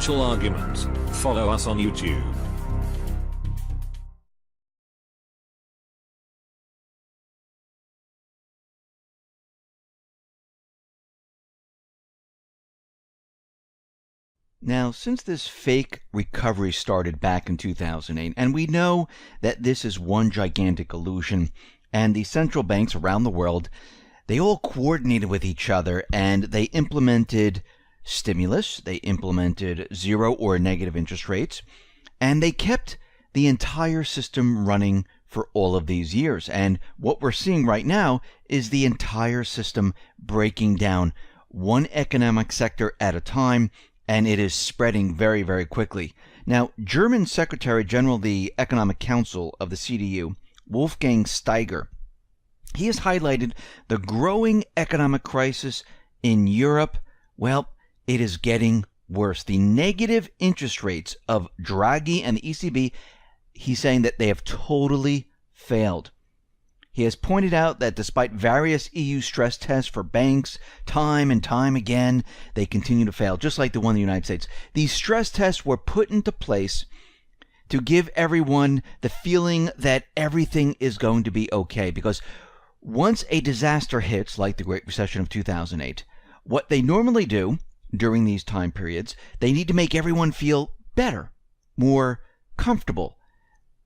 Financial Argument. Follow us on YouTube. Now, since this fake recovery started back in 2008, and we know that this is one gigantic illusion, and the central banks around the world, they all coordinated with each other, and they implemented stimulus, they implemented zero or negative interest rates, and they kept the entire system running for all of these years. And what we're seeing right now is the entire system breaking down, one economic sector at a time, and it is spreading very, very quickly. Now, German Secretary General of the Economic Council of the CDU, Wolfgang Steiger, he has highlighted the growing economic crisis in Europe. Well, it is getting worse. The negative interest rates of Draghi and the ECB, he's saying that they have totally failed. He has pointed out that despite various EU stress tests for banks, time and time again, they continue to fail, just like the one in the United States. These stress tests were put into place to give everyone the feeling that everything is going to be okay. Because once a disaster hits, like the Great Recession of 2008, what they normally do during these time periods, they need to make everyone feel better, more comfortable.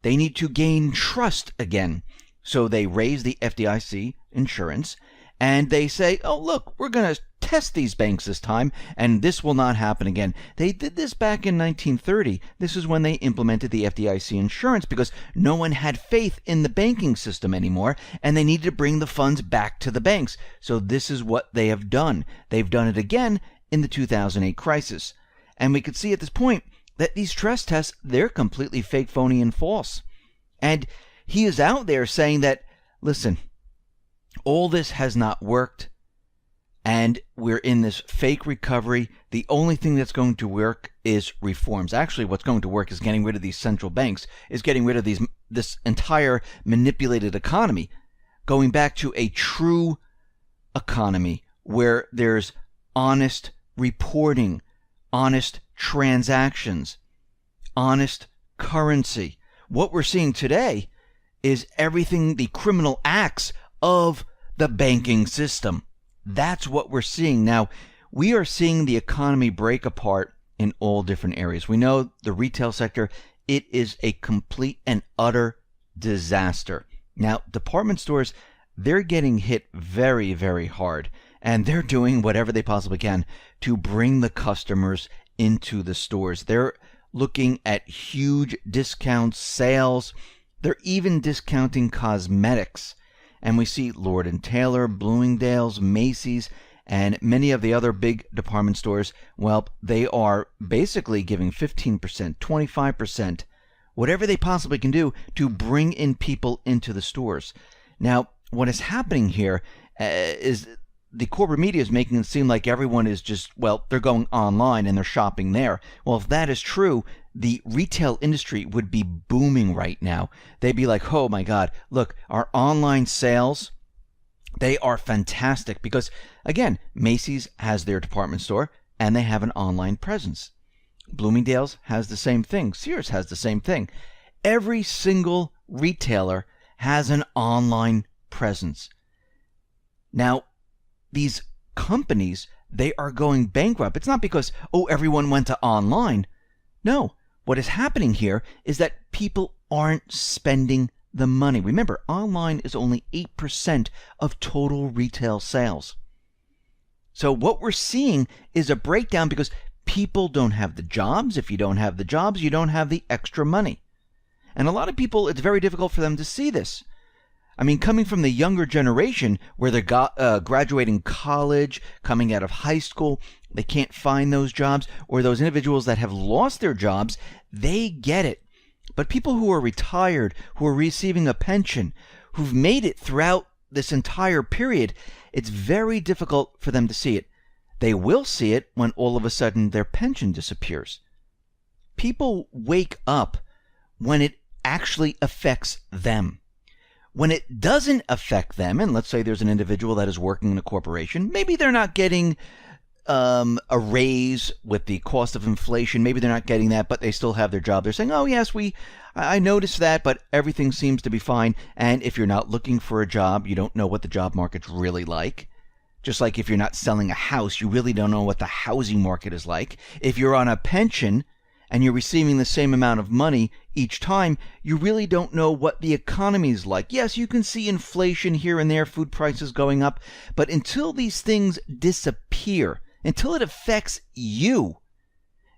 They need to gain trust again. So they raise the FDIC insurance, and they say, oh, look, we're going to test these banks this time, and this will not happen again. They did this back in 1930. This is when they implemented the FDIC insurance because no one had faith in the banking system anymore, and they needed to bring the funds back to the banks. So this is what they have done. They've done it again in the 2008 crisis. And we could see at this point that these stress tests, they're completely fake, phony, and false. And he is out there saying that, listen, all this has not worked, and we're in this fake recovery. The only thing that's going to work is reforms. Actually, what's going to work is getting rid of these central banks, is getting rid of this entire manipulated economy, going back to a true economy where there's honest reporting, honest transactions, honest currency. What we're seeing today is everything, the criminal acts of the banking system. That's what we're seeing. Now, we are seeing the economy break apart in all different areas. We know the retail sector, it is a complete and utter disaster. Now, department stores, they're getting hit very, very hard, and they're doing whatever they possibly can to bring the customers into the stores. They're looking at huge discounts, sales. They're even discounting cosmetics. And we see Lord & Taylor, Bloomingdale's, Macy's, and many of the other big department stores, well, they are basically giving 15%, 25%, whatever they possibly can do to bring in people into the stores. Now, what is happening here is the corporate media is making it seem like everyone is just, well, they're going online and they're shopping there. Well, if that is true, the retail industry would be booming right now. They'd be like, oh my God, look, our online sales, they are fantastic because, again, Macy's has their department store and they have an online presence. Bloomingdale's has the same thing. Sears has the same thing. Every single retailer has an online presence. Now, these companies, they are going bankrupt. It's not because, oh, everyone went to online. No. What is happening here is that people aren't spending the money. Remember, online is only 8% of total retail sales. So what we're seeing is a breakdown because people don't have the jobs. If you don't have the jobs, you don't have the extra money. And a lot of people, it's very difficult for them to see this. I mean, coming from the younger generation where they're graduating college, coming out of high school, they can't find those jobs, or those individuals that have lost their jobs, they get it. But people who are retired, who are receiving a pension, who've made it throughout this entire period, it's very difficult for them to see it. They will see it when all of a sudden their pension disappears. People wake up when it actually affects them. When it doesn't affect them, and let's say there's an individual that is working in a corporation, maybe they're not getting a raise with the cost of inflation. Maybe they're not getting that, but they still have their job. They're saying, oh, yes, I noticed that, but everything seems to be fine. And if you're not looking for a job, you don't know what the job market's really like. Just like if you're not selling a house, you really don't know what the housing market is like. If you're on a pension and you're receiving the same amount of money each time, you really don't know what the economy is like. Yes, you can see inflation here and there, food prices going up, but until these things disappear, until it affects you,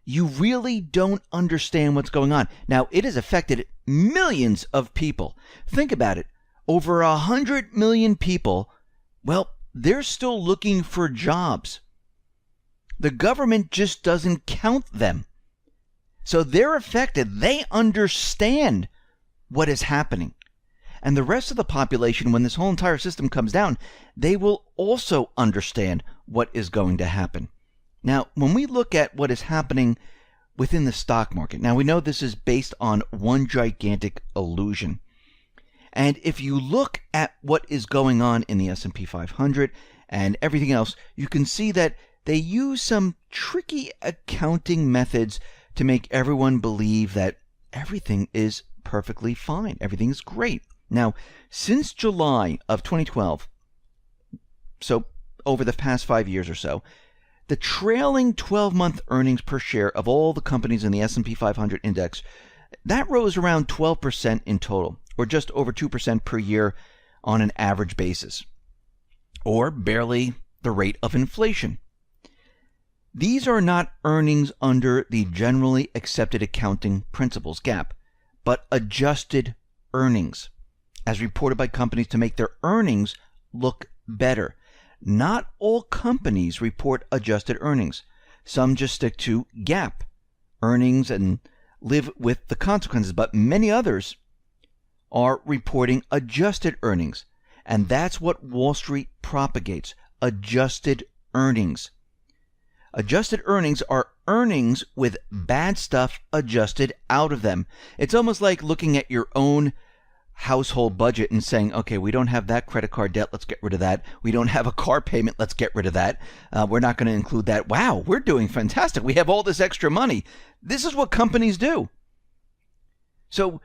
you really don't understand what's going on. Now, it has affected millions of people. Think about it. Over 100 million people, well, they're still looking for jobs. The government just doesn't count them. So they're affected. They understand what is happening. And the rest of the population, when this whole entire system comes down, they will also understand what is going to happen. Now, when we look at what is happening within the stock market, now we know this is based on one gigantic illusion. And if you look at what is going on in the S&P 500 and everything else, you can see that they use some tricky accounting methods to make everyone believe that everything is perfectly fine. Everything is great. Now, since July of 2012, so over the past 5 years or so, the trailing 12-month earnings per share of all the companies in the S&P 500 index, that rose around 12% in total, or just over 2% per year on an average basis, or barely the rate of inflation. These are not earnings under the generally accepted accounting principles, GAAP, but adjusted earnings, as reported by companies to make their earnings look better. Not all companies report adjusted earnings. Some just stick to GAAP earnings and live with the consequences, but many others are reporting adjusted earnings. And that's what Wall Street propagates, adjusted earnings. Adjusted earnings are earnings with bad stuff adjusted out of them. It's almost like looking at your own household budget and saying, okay, we don't have that credit card debt, let's get rid of that. We don't have a car payment, let's get rid of that. We're not going to include that. Wow, we're doing fantastic. We have all this extra money. This is what companies do. So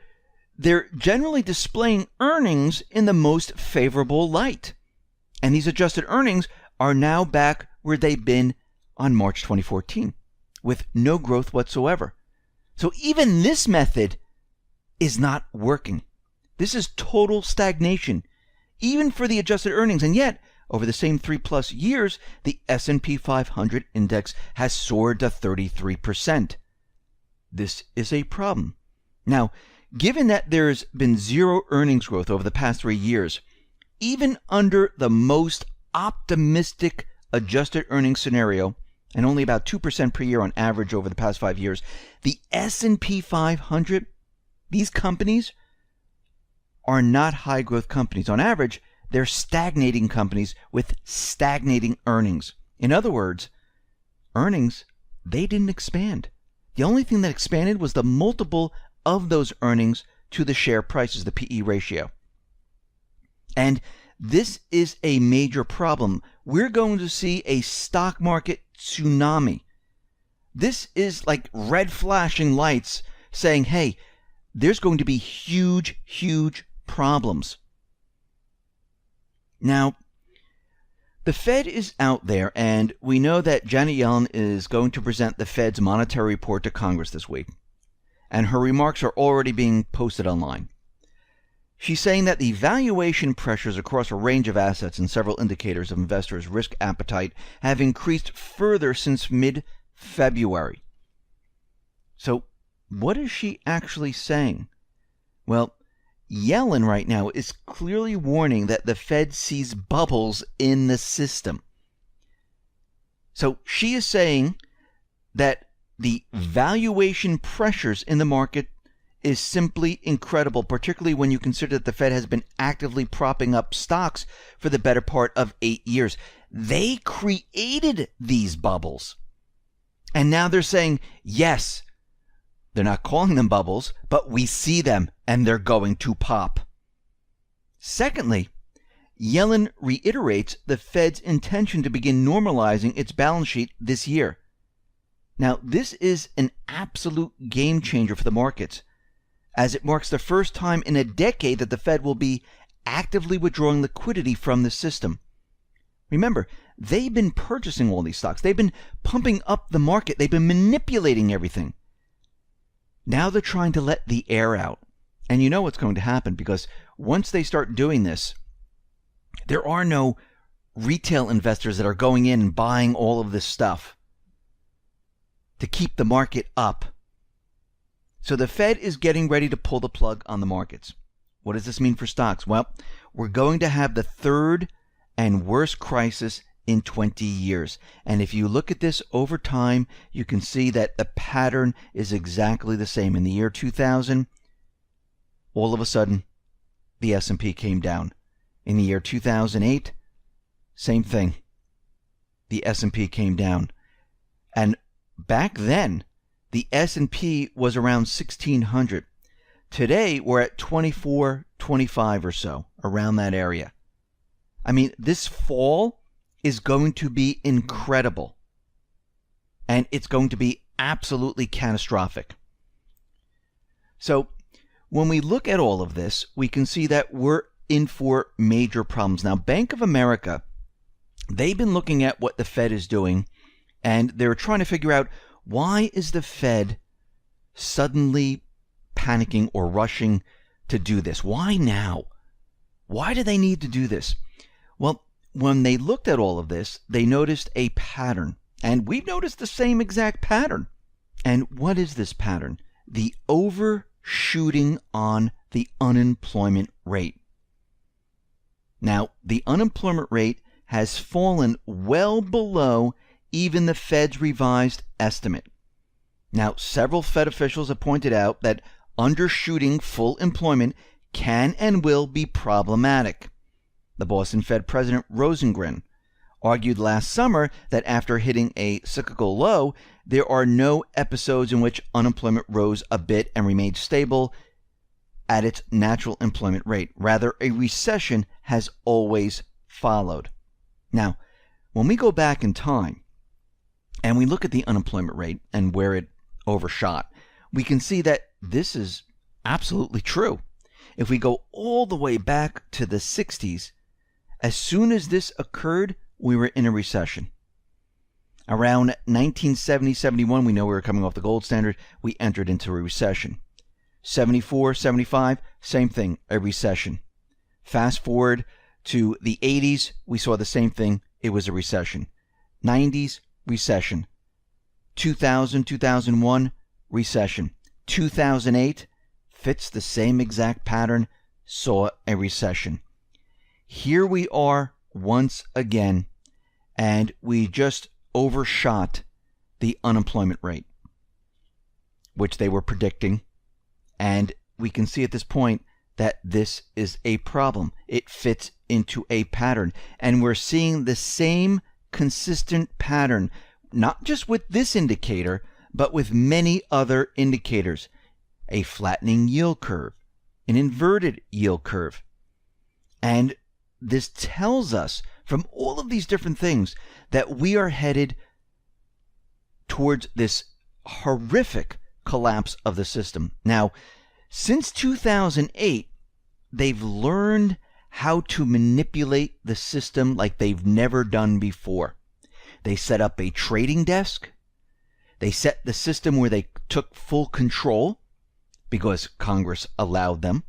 they're generally displaying earnings in the most favorable light. And these adjusted earnings are now back where they've been on March 2014, with no growth whatsoever. So even this method is not working. This is total stagnation, even for the adjusted earnings. And yet, over the same 3+ years, the S&P 500 index has soared to 33%. This is a problem. Now, given that there's been zero earnings growth over the past 3 years, even under the most optimistic adjusted earnings scenario, and only about 2% per year on average over the past 5 years, the S&P 500, these companies are not high growth companies. On average, they're stagnating companies with stagnating earnings. In other words, earnings, they didn't expand. The only thing that expanded was the multiple of those earnings to the share prices, the PE ratio. And this is a major problem. We're going to see a stock market tsunami. This is like red flashing lights saying, hey, there's going to be huge, huge problems. Now, the Fed is out there, and we know that Janet Yellen is going to present the Fed's monetary report to Congress this week, and her remarks are already being posted online. She's saying that the valuation pressures across a range of assets and several indicators of investors' risk appetite have increased further since mid-February. So, what is she actually saying? Well, Yellen right now is clearly warning that the Fed sees bubbles in the system. So she is saying that the valuation pressures in the market is simply incredible, particularly when you consider that the Fed has been actively propping up stocks for the better part of 8 years. They created these bubbles. And now they're saying, yes, they're not calling them bubbles, but we see them and they're going to pop. Secondly, Yellen reiterates the Fed's intention to begin normalizing its balance sheet this year. Now, this is an absolute game changer for the markets, as it marks the first time in a decade that the Fed will be actively withdrawing liquidity from the system. Remember, they've been purchasing all these stocks. They've been pumping up the market. They've been manipulating everything. Now they're trying to let the air out. And you know what's going to happen, because once they start doing this, there are no retail investors that are going in and buying all of this stuff to keep the market up. So the Fed is getting ready to pull the plug on the markets. What does this mean for stocks? Well, we're going to have the third and worst crisis in 20 years. And if you look at this over time, you can see that the pattern is exactly the same. In the year 2000, all of a sudden, the S&P came down. In the year 2008, same thing. The S&P came down. And back then, the S&P was around 1,600. Today, we're at 2425 or so, around that area. I mean, this fall is going to be incredible. And it's going to be absolutely catastrophic. So, when we look at all of this, we can see that we're in for major problems. Now, Bank of America, they've been looking at what the Fed is doing, and they're trying to figure out, why is the Fed suddenly panicking or rushing to do this? Why now? Why do they need to do this? Well, when they looked at all of this, they noticed a pattern. And we've noticed the same exact pattern. And what is this pattern? The overshooting on the unemployment rate. Now, the unemployment rate has fallen well below even the Fed's revised estimate. Now, several Fed officials have pointed out that undershooting full employment can and will be problematic. The Boston Fed President Rosengren argued last summer that after hitting a cyclical low, there are no episodes in which unemployment rose a bit and remained stable at its natural employment rate. Rather, a recession has always followed. Now, when we go back in time and we look at the unemployment rate and where it overshot, we can see that this is absolutely true. If we go all the way back to the 60s, as soon as this occurred, we were in a recession. Around 1970-71, we know we were coming off the gold standard, we entered into a recession. 74, 75, same thing, a recession. Fast forward to the 80s, we saw the same thing, it was a recession. 90s, recession. 2000, 2001, recession. 2008, fits the same exact pattern, saw a recession. Here we are once again, and we just overshot the unemployment rate, which they were predicting. And we can see at this point that this is a problem. It fits into a pattern. And we're seeing the same consistent pattern, not just with this indicator, but with many other indicators. A flattening yield curve, an inverted yield curve. And this tells us from all of these different things that we are headed towards this horrific collapse of the system. Now, since 2008, they've learned how to manipulate the system like they've never done before. They set up a trading desk. They set the system where they took full control because Congress allowed them.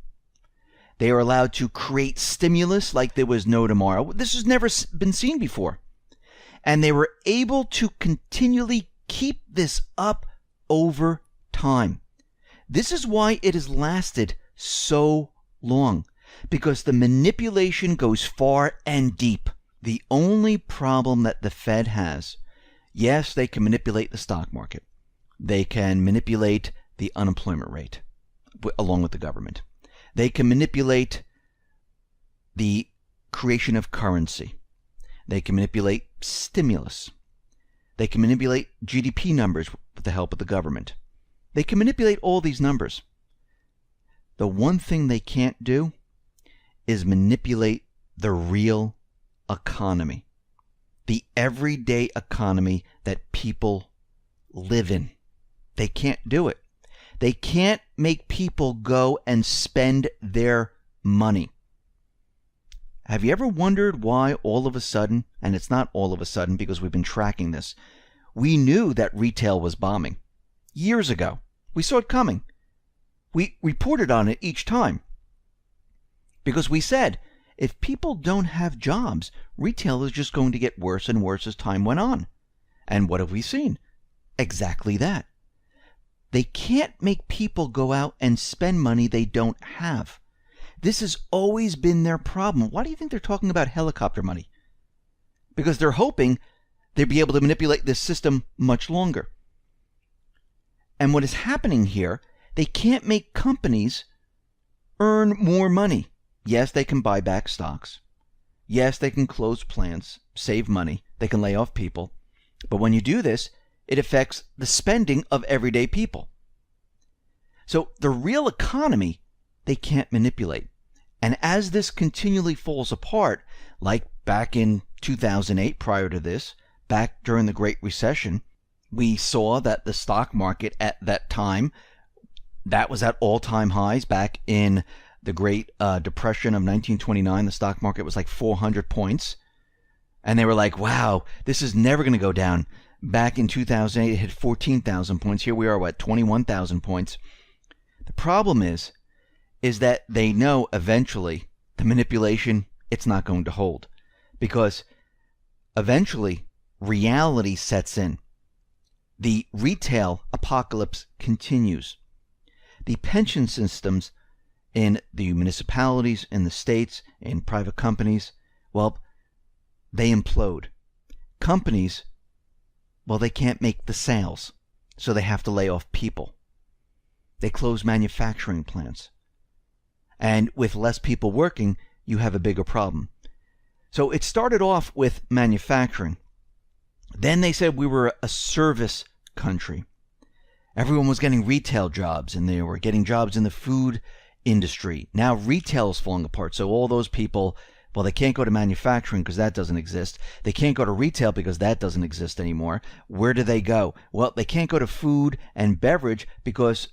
They are allowed to create stimulus like there was no tomorrow. This has never been seen before. And they were able to continually keep this up over time. This is why it has lasted so long, because the manipulation goes far and deep. The only problem that the Fed has, yes, they can manipulate the stock market. They can manipulate the unemployment rate along with the government. They can manipulate the creation of currency. They can manipulate stimulus. They can manipulate GDP numbers with the help of the government. They can manipulate all these numbers. The one thing they can't do is manipulate the real economy, the everyday economy that people live in. They can't do it. They can't make people go and spend their money. Have you ever wondered why all of a sudden, and it's not all of a sudden because we've been tracking this, we knew that retail was bombing years ago. We saw it coming. We reported on it each time because we said, if people don't have jobs, retail is just going to get worse and worse as time went on. And what have we seen? Exactly that. They can't make people go out and spend money they don't have. This has always been their problem. Why do you think they're talking about helicopter money? Because they're hoping they'll be able to manipulate this system much longer. And what is happening here, they can't make companies earn more money. Yes, they can buy back stocks. Yes, they can close plants, save money. They can lay off people. But when you do this, it affects the spending of everyday people. So the real economy, they can't manipulate. And as this continually falls apart, like back in 2008, prior to this, back during the Great Recession, we saw that the stock market at that time, that was at all-time highs. Back in the Great Depression of 1929, the stock market was like 400 points. And they were like, wow, this is never going to go down. Back in 2008, it hit 14,000 points. Here we are, at 21,000 points. The problem is that they know eventually the manipulation, it's not going to hold. Because eventually reality sets in. The retail apocalypse continues. The pension systems in the municipalities, in the states, in private companies, well, they implode. Companies, well, they can't make the sales, so they have to lay off people. They close manufacturing plants. And with less people working, you have a bigger problem. So it started off with manufacturing. Then they said we were a service country. Everyone was getting retail jobs, and they were getting jobs in the food industry. Now retail is falling apart. So all those people, well, they can't go to manufacturing because that doesn't exist. They can't go to retail because that doesn't exist anymore. Where do they go? Well, they can't go to food and beverage because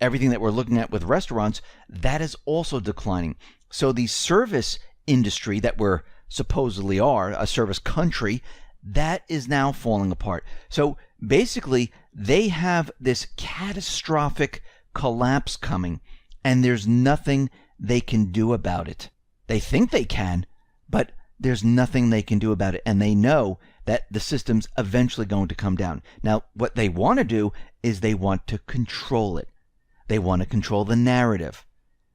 everything that we're looking at with restaurants, that is also declining. So the service industry that we're supposedly are, a service country, that is now falling apart. So basically, they have this catastrophic collapse coming, and there's nothing they can do about it. They think they can, but there's nothing they can do about it. And they know that the system's eventually going to come down. Now, what they want to do is they want to control it. They want to control the narrative.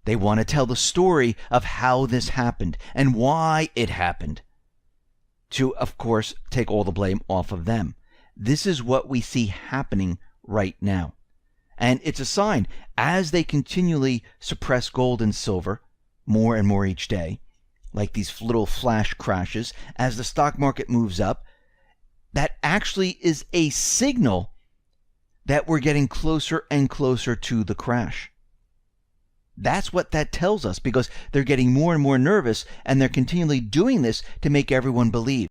They want to tell the story of how this happened and why it happened. To, of course, take all the blame off of them. This is what we see happening right now. And it's a sign, as they continually suppress gold and silver, more and more each day, like these little flash crashes, as the stock market moves up, that actually is a signal that we're getting closer and closer to the crash. That's what that tells us, because they're getting more and more nervous, and they're continually doing this to make everyone believe.